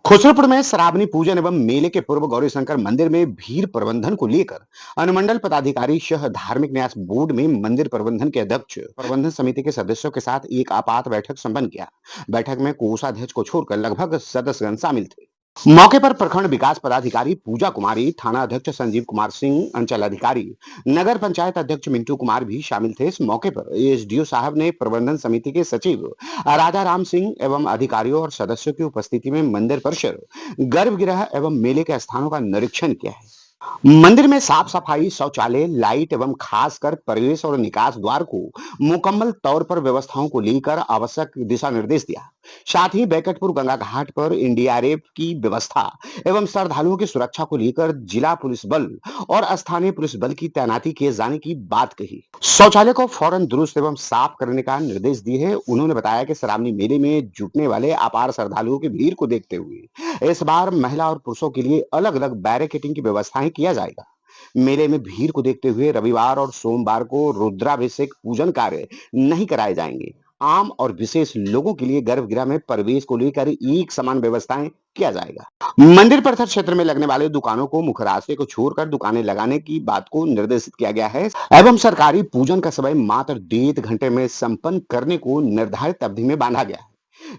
खुसरोपुर में श्रावणी पूजन एवं मेले के पूर्व गौरीशंकर मंदिर में भीड़ प्रबंधन को लेकर अनुमंडल पदाधिकारी सह धार्मिक न्यास बोर्ड में मंदिर प्रबंधन के अध्यक्ष प्रबंधन समिति के सदस्यों के साथ एक आपात बैठक संपन्न किया। बैठक में कोषाध्यक्ष को छोड़कर लगभग सदस्यगण शामिल थे। मौके पर प्रखंड विकास पदाधिकारी पूजा कुमारी, थाना अध्यक्ष संजीव कुमार सिंह, अंचल अधिकारी, नगर पंचायत अध्यक्ष मिंटू कुमार भी शामिल थे। इस मौके पर एसडीओ साहब ने प्रबंधन समिति के सचिव राजा राम सिंह एवं अधिकारियों और सदस्यों की उपस्थिति में मंदिर परिसर, गर्भगृह एवं मेले के स्थानों का निरीक्षण किया है। मंदिर में साफ सफाई, शौचालय, लाइट एवं खासकर प्रवेश और निकास द्वार को मुकम्मल तौर पर व्यवस्थाओं को लेकर आवश्यक दिशा निर्देश दिया। साथ ही बैकटपुर गंगा घाट पर एनडीआरएफ की व्यवस्था एवं श्रद्धालुओं की सुरक्षा को लेकर जिला पुलिस बल और स्थानीय पुलिस बल की तैनाती किए जाने की बात कही। शौचालय को फौरन दुरुस्त एवं साफ करने का निर्देश दिए हैं। उन्होंने बताया कि श्रावणी मेले में जुटने वाले अपार श्रद्धालुओं की भीड़ को देखते हुए इस बार महिला और पुरुषों के लिए अलग अलग बैरिकेडिंग की व्यवस्थाएं किया जाएगा। मेले में भीड़ को देखते हुए रविवार और सोमवार को रुद्राभिषेक पूजन कार्य नहीं कराए जाएंगे। आम और विशेष लोगों के लिए गर्भगृह में प्रवेश को लेकर एक समान व्यवस्थाएं किया जाएगा। मंदिर परिसर क्षेत्र में लगने वाले दुकानों को मुख्य रास्ते को छोड़कर दुकानें लगाने की बात को निर्देशित किया गया है एवं सरकारी पूजन का समय मात्र 1.5 घंटे में संपन्न करने को निर्धारित अवधि में बांधा गया है।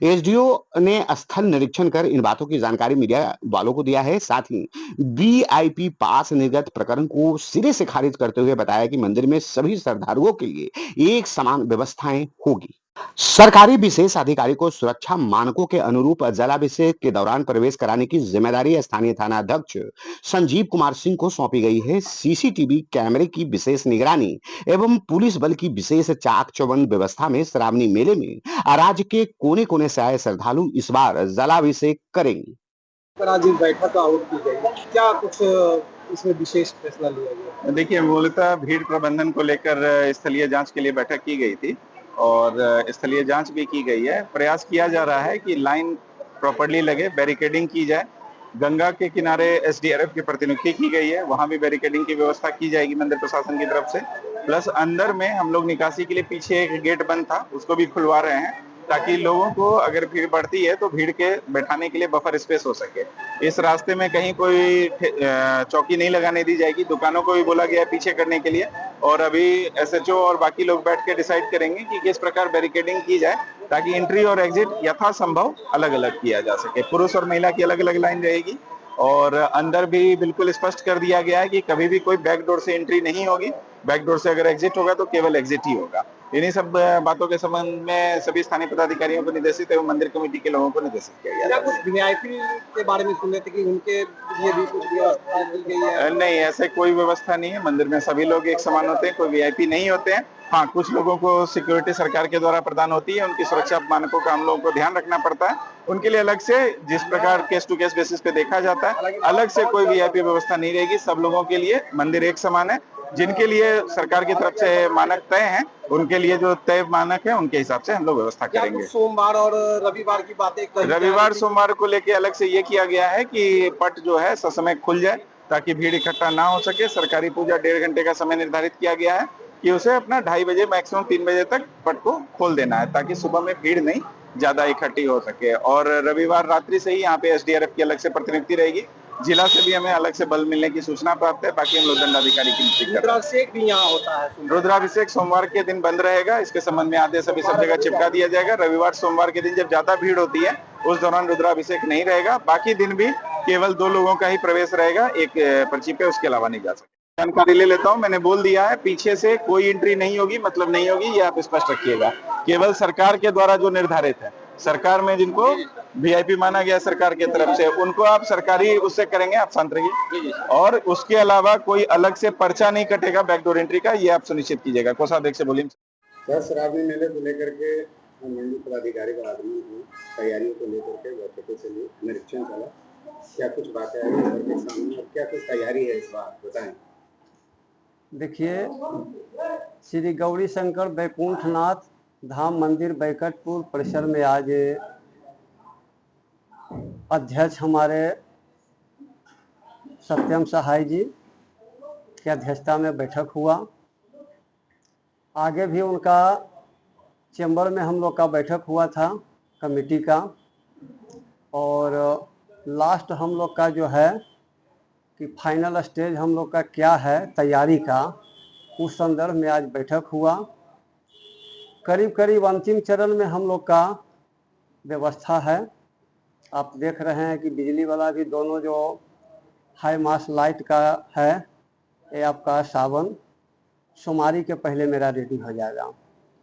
एसडीओ ने स्थल निरीक्षण कर इन बातों की जानकारी मीडिया वालों को दिया है। साथ ही वीआईपी पास निर्गत प्रकरण को सिरे से खारिज करते हुए बताया कि मंदिर में सभी श्रद्धालुओं के लिए एक समान व्यवस्थाएं होगी। सरकारी विशेष अधिकारी को सुरक्षा मानकों के अनुरूप जलाभिषेक के दौरान प्रवेश कराने की जिम्मेदारी स्थानीय थाना अध्यक्ष संजीव कुमार सिंह को सौंपी गई है। सीसीटीवी कैमरे की विशेष निगरानी एवं पुलिस बल की विशेष चाक चौबंद व्यवस्था में श्रावणी मेले में राज्य के कोने कोने से आए श्रद्धालु इस बार जलाभिषेक करेंगे। पर आज एक बैठक आउट की गई, क्या कुछ इसमें विशेष फैसला लिया गया? देखिए, मूलतः भीड़ प्रबंधन को लेकर स्थलीय जांच के लिए बैठक की गई थी और स्थलीय जांच भी की गई है। प्रयास किया जा रहा है कि लाइन प्रॉपर्ली लगे, बैरिकेडिंग की जाए। गंगा के किनारे एसडीआरएफ की प्रतिनियुक्ति की गई है, वहां भी बैरिकेडिंग की व्यवस्था की जाएगी मंदिर प्रशासन की तरफ से। प्लस अंदर में हम लोग निकासी के लिए पीछे एक गेट बंद था, उसको भी खुलवा रहे हैं ताकि लोगों को अगर भीड़ बढ़ती है तो भीड़ के बैठाने के लिए बफर स्पेस हो सके। इस रास्ते में कहीं कोई चौकी नहीं लगाने दी जाएगी। दुकानों को भी बोला गया है पीछे करने के लिए और अभी एसएचओ और बाकी लोग बैठ के डिसाइड करेंगे कि किस प्रकार बैरिकेडिंग की जाए ताकि एंट्री और एग्जिट यथासंभव अलग अलग किया जा सके। पुरुष और महिला की अलग अलग लाइन रहेगी और अंदर भी बिल्कुल स्पष्ट कर दिया गया है कि कभी भी कोई बैक डोर से एंट्री नहीं होगी। बैक डोर से अगर एग्जिट होगा तो केवल एग्जिट ही होगा। इन्हीं सब बातों के संबंध में सभी स्थानीय पदाधिकारियों को निर्देशित एवं मंदिर कमेटी के लोगों को निर्देशित किया गया। क्या कुछ वीआईपी के बारे में सुन रहे थे कि उनके लिए भी कुछ व्यवस्था की गई है? नहीं, ऐसे कोई व्यवस्था नहीं है। मंदिर में सभी लोग एक समान होते हैं, कोई वीआईपी नहीं होते हैं। हाँ, कुछ लोगों को सिक्योरिटी सरकार के द्वारा प्रदान होती है, उनकी सुरक्षा मानकों का हम लोगों को ध्यान रखना पड़ता है। उनके लिए अलग से जिस प्रकार केस टू केस बेसिस पे देखा जाता है, अलग से कोई वीआईपी व्यवस्था नहीं रहेगी। सब लोगों के लिए मंदिर एक समान है। जिनके लिए सरकार की तरफ से मानक तय हैं, उनके लिए जो तय मानक है उनके हिसाब से हम लोग व्यवस्था करेंगे। सोमवार और रविवार की बातें रविवार सोमवार को लेके अलग से ये किया गया है कि पट जो है ससमय खुल जाए ताकि भीड़ इकट्ठा ना हो सके। सरकारी पूजा 1.5 घंटे का समय निर्धारित किया गया है कि उसे अपना 2:30 बजे मैक्सिमम 3 बजे तक पट को खोल देना है ताकि सुबह में भीड़ नहीं ज्यादा इकट्ठी हो सके। और रविवार रात्रि से ही यहाँ पे एसडीआरएफ की अलग से प्रतिनियुक्ति रहेगी। जिला से भी हमें अलग से बल मिलने की सूचना प्राप्त है। बाकी हम लोग दंडाधिकारी की नियुक्ति कर रहे हैं। रुद्राभिषेक भी यहाँ होता है? रुद्राभिषेक सोमवार के दिन बंद रहेगा। इसके संबंध में आदेश अभी सब जगह चिपका दिया जाएगा। रविवार सोमवार के दिन जब ज्यादा भीड़ होती है उस दौरान रुद्राभिषेक नहीं रहेगा। बाकी दिन भी केवल 2 लोगों का ही प्रवेश रहेगा एक पर्ची पे, उसके अलावा नहीं जा सकते। जानकारी ले लेता हूँ, मैंने बोल दिया है पीछे से कोई एंट्री नहीं होगी, मतलब नहीं होगी, ये आप स्पष्ट रखिएगा। केवल सरकार के द्वारा जो निर्धारित है, सरकार में जिनको वीआईपी माना गया सरकार की तरफ से, उनको आप सरकारी उससे करेंगे, आप शांत रहिए। और उसके अलावा कोई अलग से पर्चा नहीं कटेगा बैकडोर एंट्री का, ये आप सुनिश्चित कीजिएगा। कोषाध्यक्ष से बोलिए। सर, श्रावणी मेले को लेकर के मंडल पदाधिकारी का आगमन हुआ, तैयारियों को लेकर के बैठकों से निरीक्षण चला, क्या कुछ बातें आई सर के सामने और क्या कुछ तैयारी है इस बार, बताएं। देखिए, श्री गौरी शंकर बैकुंठनाथ धाम मंदिर बैकटपुर परिसर में आज अध्यक्ष हमारे सत्यम सहाय जी की अध्यक्षता में बैठक हुआ। आगे भी उनका चैम्बर में हम लोग का बैठक हुआ था कमेटी का, और लास्ट हम लोग का जो है कि फाइनल स्टेज हम लोग का क्या है तैयारी का, उस संदर्भ में आज बैठक हुआ। करीब करीब अंतिम चरण में हम लोग का व्यवस्था है। आप देख रहे हैं कि बिजली वाला भी दोनों जो हाई मास लाइट का है, ये आपका सावन सोमवारी के पहले मेरा रेडी हो जाएगा।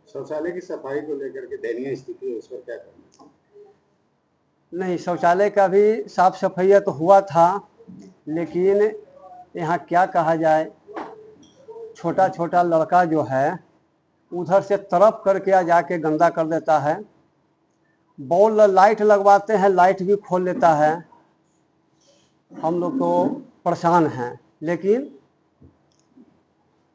शौचालय की सफाई को लेकर के दयनीय स्थिति है, उस पर क्या करना? नहीं, शौचालय का भी साफ सफाई तो हुआ था, लेकिन यहाँ क्या कहा जाए, छोटा छोटा लड़का जो है उधर से तरफ करके आ जाके गंदा कर देता है। बॉल लाइट लगवाते हैं, लाइट भी खोल लेता है। हम लोग तो परेशान हैं, लेकिन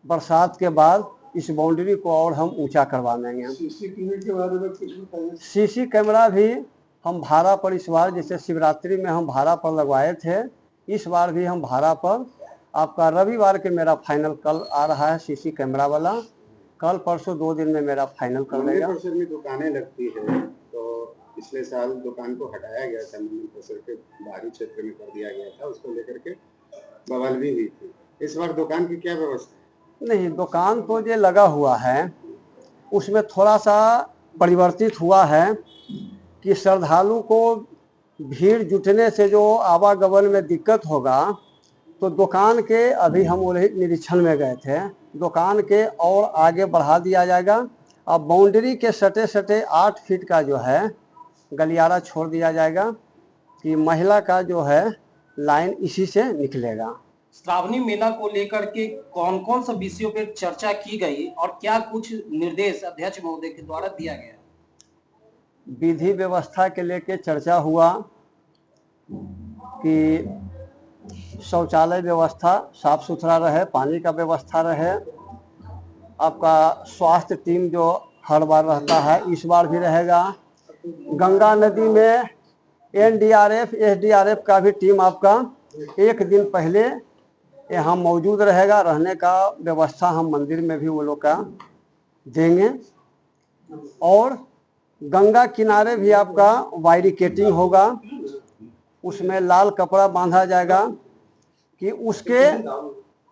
बरसात के बाद इस बाउंड्री को और हम ऊंचा करवा देंगे। सीसीटीवी के बारे में कुछ बताइए। सीसी कैमरा भी हम भाड़ा पर इस बार, जैसे शिवरात्रि में हम भाड़ा पर लगवाए थे, इस बार भी हम भाड़ा पर, आपका रविवार के मेरा फाइनल कल आ रहा है सीसी कैमरा वाला, कल परसों 2 दिन में मेरा फाइनल कर देगा। मंदिर परिसर में दुकानें लगती है, तो पिछले साल दुकान को हटाया गया था, मंदिर परिसर के बाहरी क्षेत्र में कर दिया गया था, उसको लेकर के बवाल भी हुई थी। इस बार दुकान की क्या व्यवस्था है? नहीं, दुकान तो जो लगा हुआ है उसमें थोड़ा सा परिवर्तित हुआ है कि श्रद्धालु को भीड़ जुटने से जो आवागमन में दिक्कत होगा, तो दुकान के अभी हम वही निरीक्षण में गए थे, दुकान के और आगे बढ़ा दिया जाएगा। अब बाउंड्री के सटे सटे 8 फीट का जो है गलियारा छोड़ दिया जाएगा कि महिला का जो है लाइन इसी से निकलेगा। श्रावणी मेला को लेकर के कौन कौन सा विषयों पर चर्चा की गई और क्या कुछ निर्देश अध्यक्ष महोदय के द्वारा दिया गया? विधि व्यवस्था के लेके चर्चा हुआ कि शौचालय व्यवस्था साफ सुथरा रहे, पानी का व्यवस्था रहे। आपका स्वास्थ्य टीम जो हर बार रहता है इस बार भी रहेगा। गंगा नदी में एनडीआरएफ एसडीआरएफ का भी टीम आपका 1 दिन पहले यहाँ मौजूद रहेगा। रहने का व्यवस्था हम मंदिर में भी वो लोग का देंगे। और गंगा किनारे भी आपका बैरिकेडिंग होगा, उसमें लाल कपड़ा बांधा जाएगा कि उसके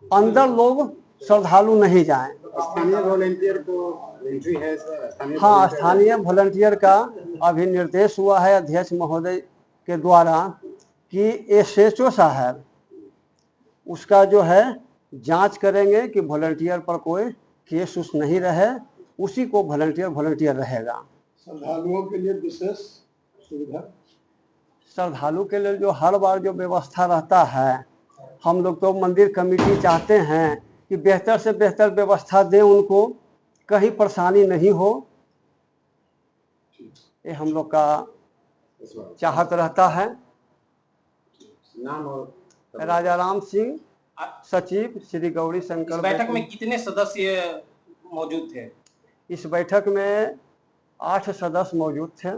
अंदर लोग श्रद्धालु नहीं जाएं। स्थानीय वॉलंटियर को एंट्री है सर? हाँ, स्थानीय वॉलंटियर का अभी निर्देश हुआ है अध्यक्ष महोदय के द्वारा कि एसएचओ साहब उसका जो है जांच करेंगे कि वॉलंटियर पर कोई केस उस नहीं रहे, उसी को वॉलंटियर रहेगा। श्रद्धालुओं के लिए विशेष सुविधा, श्रद्धालु के लिए जो हर बार जो व्यवस्था रहता है, हम लोग तो मंदिर कमेटी चाहते हैं कि बेहतर से बेहतर व्यवस्था दें, उनको कहीं परेशानी नहीं हो, ये हम लोग का चाहत रहता है। नाम और राजा राम सिंह, सचिव श्री गौरी शंकर। इस बैठक में कितने सदस्य मौजूद थे? इस बैठक में 8 सदस्य मौजूद थे।